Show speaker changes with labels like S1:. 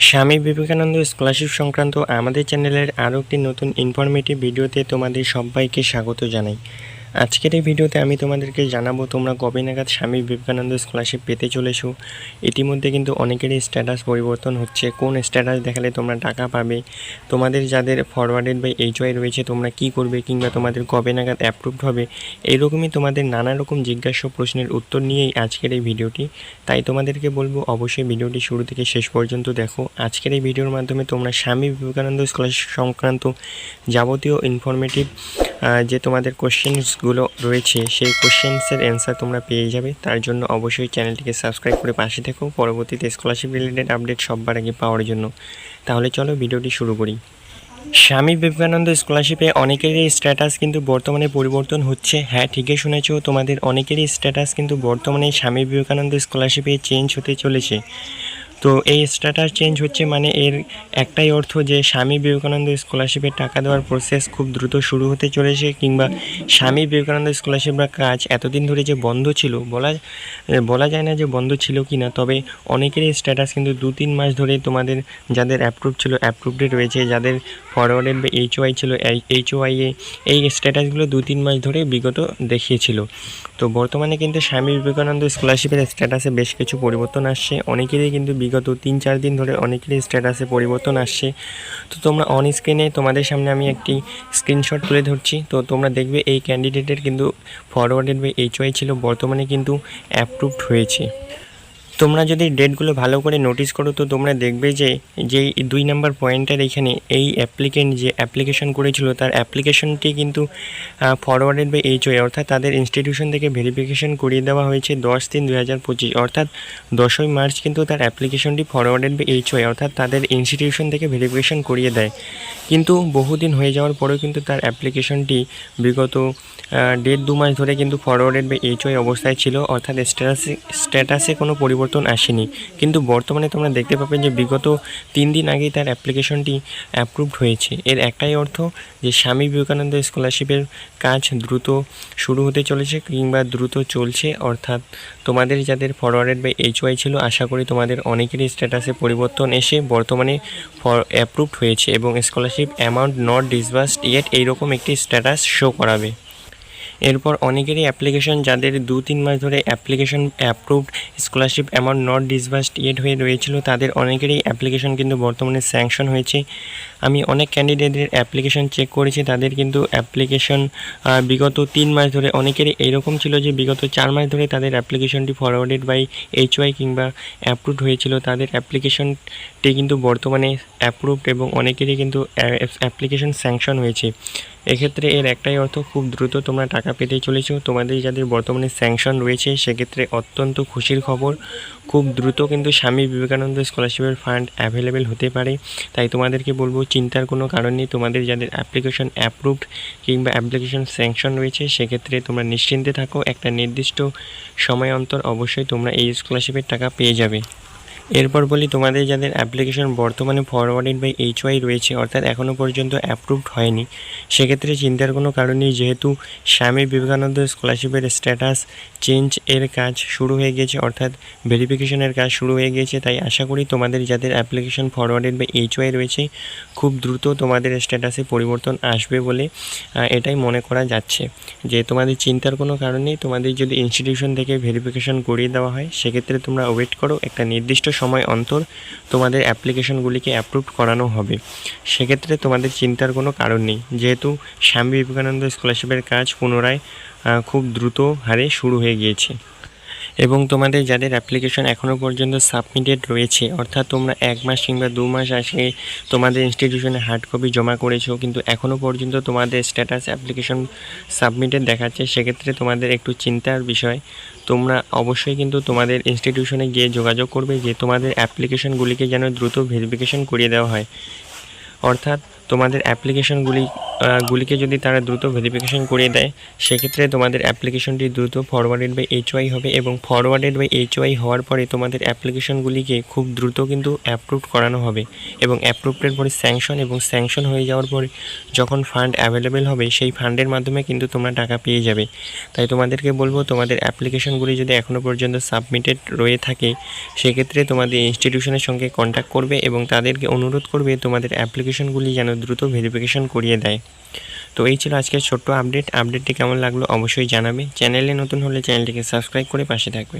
S1: Swami Vivekananda scholarship সংক্রান্ত আমাদের চ্যানেলের আরও একটি নতুন ইনফরমেটিভ ভিডিওতে তোমাদের সবাইকে স্বাগত জানাই। আজকের এই ভিডিওতে আমি তোমাদেরকে জানাবো তোমরা কবে নাগাদ স্বামী বিবেকানন্দ স্কলারশিপ পেতে চলেছো। ইতিমধ্যে কিন্তু অনেকেরই স্ট্যাটাস পরিবর্তন হচ্ছে, কোন স্ট্যাটাস দেখালে তোমরা টাকা পাবে, তোমাদের যাদের ফরওয়ার্ডেড বাই এইচওয়াই রয়েছে তোমরা কি করবে, কিংবা তোমাদের কবে নাগাদ অ্যাপ্রুভড হবে, এইরকমই তোমাদের নানা রকম জিজ্ঞাস্য প্রশ্নের উত্তর নিয়েই আজকের এই ভিডিওটি। তাই তোমাদেরকে বলবো অবশ্যই ভিডিওটি শুরু থেকে শেষ পর্যন্ত দেখো। আজকের এই ভিডিওর মাধ্যমে তোমরা স্বামী বিবেকানন্দ স্কলারশিপ সংক্রান্ত যাবতীয় ইনফরমেটিভ যে তোমাদের কোশ্চেন্সগুলো রয়েছে সেই কোশ্চেন্সের অ্যান্সার তোমরা পেয়ে যাবে। তার জন্য অবশ্যই চ্যানেলটিকে সাবস্ক্রাইব করে পাশে থেকো পরবর্তীতে স্কলারশিপ রিলেটেড আপডেট সবার আগে পাওয়ার জন্য। তাহলে চলো ভিডিওটি শুরু করি। স্বামী বিবেকানন্দ স্কলারশিপে অনেকেরই স্ট্যাটাস কিন্তু বর্তমানে পরিবর্তন হচ্ছে। হ্যাঁ, ঠিকই শুনেছ, তোমাদের অনেকেরই স্ট্যাটাস কিন্তু বর্তমানে স্বামী বিবেকানন্দ স্কলারশিপে চেঞ্জ হতে চলেছে। তো এই স্ট্যাটাস চেঞ্জ হচ্ছে মানে এর একটাই অর্থ যে স্বামী বিবেকানন্দ স্কলারশিপে টাকা দেওয়ার প্রসেস খুব দ্রুত শুরু হতে চলেছে, কিংবা স্বামী বিবেকানন্দ স্কলারশিপের কাজ এতদিন ধরে যে বন্ধ ছিল, বলা যায় না যে বন্ধ ছিল কি না, তবে অনেকেরই স্ট্যাটাস কিন্তু 2-3 মাস ধরে তোমাদের যাদের অ্যাপ্রুভ ছিল অ্যাপ্রুভডে রয়েছে, যাদের ফরওয়ার্ডেড বা এইচওয়াই ছিল এইচওয়াইয়ে এই স্ট্যাটাসগুলো 2-3 মাস ধরে বিগত দেখিয়েছিল। তো বর্তমানে কিন্তু স্বামী বিবেকানন্দ স্কলারশিপের স্ট্যাটাসে বেশ কিছু পরিবর্তন আসছে। অনেকেরই কিন্তু বিগত 3-4 দিন ধরে অনেকেরই স্ট্যাটাসে পরিবর্তন আসছে। তো তোমরা অন স্ক্রিনে তোমাদের সামনে আমি একটি স্ক্রিনশট তুলে ধরছি। তো তোমরা দেখবে এই ক্যান্ডিডেটের কিন্তু ফরওয়ার্ডেড বাই এইচওয়াই ছিল, বর্তমানে কিন্তু অ্যাপ্রুভড হয়েছে। তোমরা যদি ডেটগুলো ভালো করে নোটিস করো তো তোমরা দেখবে যে যেই 2 নম্বর পয়েন্টের এখানে এই অ্যাপ্লিকেন্ট যে অ্যাপ্লিকেশন করেছিল তার অ্যাপ্লিকেশনটি কিন্তু ফরওয়ার্ডেড বাই এইচওয়াই, অর্থাৎ তাদের ইনস্টিটিউশন থেকে ভেরিফিকেশন করিয়ে দেওয়া হয়েছে 10/3/2025, অর্থাৎ 10ই মার্চ কিন্তু তার অ্যাপ্লিকেশনটি ফরওয়ার্ডেড বাই এইচওয়াই, অর্থাৎ তাদের ইনস্টিটিউশন থেকে ভেরিফিকেশন করিয়ে দেয়। কিন্তু বহুদিন হয়ে যাওয়ার পরেও কিন্তু তার অ্যাপ্লিকেশনটি বিগত 1.5-2 মাস ধরে কিন্তু ফরওয়ার্ডেড বাই এইচওয়াই অবস্থায় ছিল, অর্থাৎ স্ট্যাটাসে কোনো পরিবর্তন আসেনি। কিন্তু বর্তমানে তোমরা দেখতে পাবে যে বিগত 3 দিন আগেই তার অ্যাপ্লিকেশনটি অ্যাপ্রুভড হয়েছে। এর একটাই অর্থ যে স্বামী বিবেকানন্দ স্কলারশিপের কাজ দ্রুত শুরু হতে চলেছে, কিংবা দ্রুত চলছে, অর্থাৎ তোমাদের যাদের ফরওয়ার্ডেড বাই এইচওয়াই ছিল আশা করি তোমাদের অনেকেরই স্ট্যাটাসে পরিবর্তন এসে বর্তমানে অ্যাপ্রুভড হয়েছে এবং scholarship amount not disbursed yet এইরকম একটি স্ট্যাটাস শো করাবে। এরপর অনেকেরই অ্যাপ্লিকেশন যাদের 2-3 মাস ধরে application approved scholarship amount not disbursed yet হয়ে রয়েছিল, তাদের অনেকেরই অ্যাপ্লিকেশন কিন্তু বর্তমানে স্যাংশন হয়েছে। আমি অনেক ক্যান্ডিডেটের অ্যাপ্লিকেশন চেক করেছি, তাদের কিন্তু অ্যাপ্লিকেশন বিগত 3 মাস ধরে, অনেকেরই এইরকম ছিল যে বিগত 4 মাস ধরে তাদের অ্যাপ্লিকেশনটি ফরওয়ার্ডেড বাই এইচওয়াই কিংবা অ্যাপ্রুভড হয়েছিল, তাদের অ্যাপ্লিকেশনটি কিন্তু বর্তমানে অ্যাপ্রুভড এবং অনেকেরই কিন্তু অ্যাপ্লিকেশন স্যাংশন হয়েছে। এক্ষেত্রে এর একটাই অর্থ খুব দ্রুত তোমরা টাকা পেতে চলেছো। তোমাদের যাদের বর্তমানে স্যাংশন রয়েছে সেক্ষেত্রে অত্যন্ত খুশির খবর, খুব দ্রুত কিন্তু স্বামী বিবেকানন্দ স্কলারশিপের ফান্ড অ্যাভেলেবেল হতে পারে। তাই তোমাদেরকে বলবো চিন্তার কোনো কারণ নেই। তোমাদের যাদের অ্যাপ্লিকেশন অ্যাপ্রুভড কিংবা অ্যাপ্লিকেশন স্যাংশন রয়েছে সেক্ষেত্রে তোমরা নিশ্চিন্তে থাকো, একটা নির্দিষ্ট সময় অন্তর অবশ্যই তোমরা এই স্কলারশিপের টাকা পেয়ে যাবে। এরপর বলি তোমাদের যাদের অ্যাপ্লিকেশন বর্তমানে ফরওয়ার্ডেড বাই এইচওয়াই রয়েছে, অর্থাৎ এখনও পর্যন্ত অ্যাপ্রুভড হয়নি, সেক্ষেত্রে চিন্তার কোনো কারণ নেই। যেহেতু স্বামী বিবেকানন্দ স্কলারশিপের স্ট্যাটাস চেঞ্জ এর কাজ শুরু হয়ে গেছে, অর্থাৎ ভেরিফিকেশনের কাজ শুরু হয়ে গেছে, তাই আশা করি তোমাদের যাদের অ্যাপ্লিকেশন ফরওয়ার্ডেড বাই এইচওয়াই রয়েছে খুব দ্রুত তোমাদের স্ট্যাটাসে পরিবর্তন আসবে বলে এটাই মনে করা যাচ্ছে। যে তোমাদের চিন্তার কোনো কারণ নেই। তোমাদের যদি ইনস্টিটিউশন থেকে ভেরিফিকেশন করিয়ে দেওয়া হয় সেক্ষেত্রে তোমরা ওয়েট করো, একটা নির্দিষ্ট সময় অন্তর তোমাদের অ্যাপ্লিকেশনগুলিকে অ্যাপ্রুভ করানো হবে। সেক্ষেত্রে তোমাদের চিন্তার কোনো কারণ নেই, যেহেতু স্বামী বিবেকানন্দ স্কলারশিপের কাজ পুনরায় খুব দ্রুত হারে শুরু হয়ে গিয়েছে। এবং তোমাদের যাদের অ্যাপ্লিকেশন এখনও পর্যন্ত সাবমিটেড রয়েছে, অর্থাৎ তোমরা 1 মাস কিংবা 2 মাস আগে তোমাদের ইনস্টিটিউশনে হার্ড কপি জমা করেছো কিন্তু এখনও পর্যন্ত তোমাদের স্ট্যাটাস অ্যাপ্লিকেশন সাবমিটেড দেখাচ্ছে, সেক্ষেত্রে তোমাদের একটু চিন্তার বিষয়। তোমরা অবশ্যই কিন্তু তোমাদের ইনস্টিটিউশনে গিয়ে যোগাযোগ করবে যে তোমাদের অ্যাপ্লিকেশনগুলিকে যেন দ্রুত ভেরিফিকেশন করিয়ে দেওয়া হয়, অর্থাৎ তোমাদের অ্যাপ্লিকেশনগুলি গুলিকে যদি তারা দ্রুত ভেরিফিকেশন করিয়ে দেয়, সেক্ষেত্রে তোমাদের অ্যাপ্লিকেশনটি দ্রুত ফরওয়ার্ডেড বাই HY হবে এবং ফরওয়ার্ডেড বাই HY হওয়ার পরে তোমাদের অ্যাপ্লিকেশনগুলিকে খুব দ্রুত কিন্তু অ্যাপ্রুভ করানো হবে এবং অ্যাপ্রুভের পরে স্যাংশন এবং স্যাংশন হয়ে যাওয়ার পরে যখন ফান্ড অ্যাভেলেবেল হবে সেই ফান্ডের মাধ্যমে কিন্তু তোমরা টাকা পেয়ে যাবে। তাই তোমাদেরকে বলবো, তোমাদের অ্যাপ্লিকেশনগুলি যদি এখনও পর্যন্ত সাবমিটেড রয়ে থাকে, সেক্ষেত্রে তোমাদের ইনস্টিটিউশনের সঙ্গে কন্ট্যাক্ট করবে এবং তাদেরকে অনুরোধ করবে তোমাদের অ্যাপ্লিকেশনগুলি যেন দ্রুত ভেরিফিকেশন করিয়ে দেয়। তো এই ছিল আজকের ছোট্ট আপডেটটি কেমন লাগলো অবশ্যই জানাবে। চ্যানেলে নতুন হলে চ্যানেলটিকে সাবস্ক্রাইব করে পাশে থাকবে।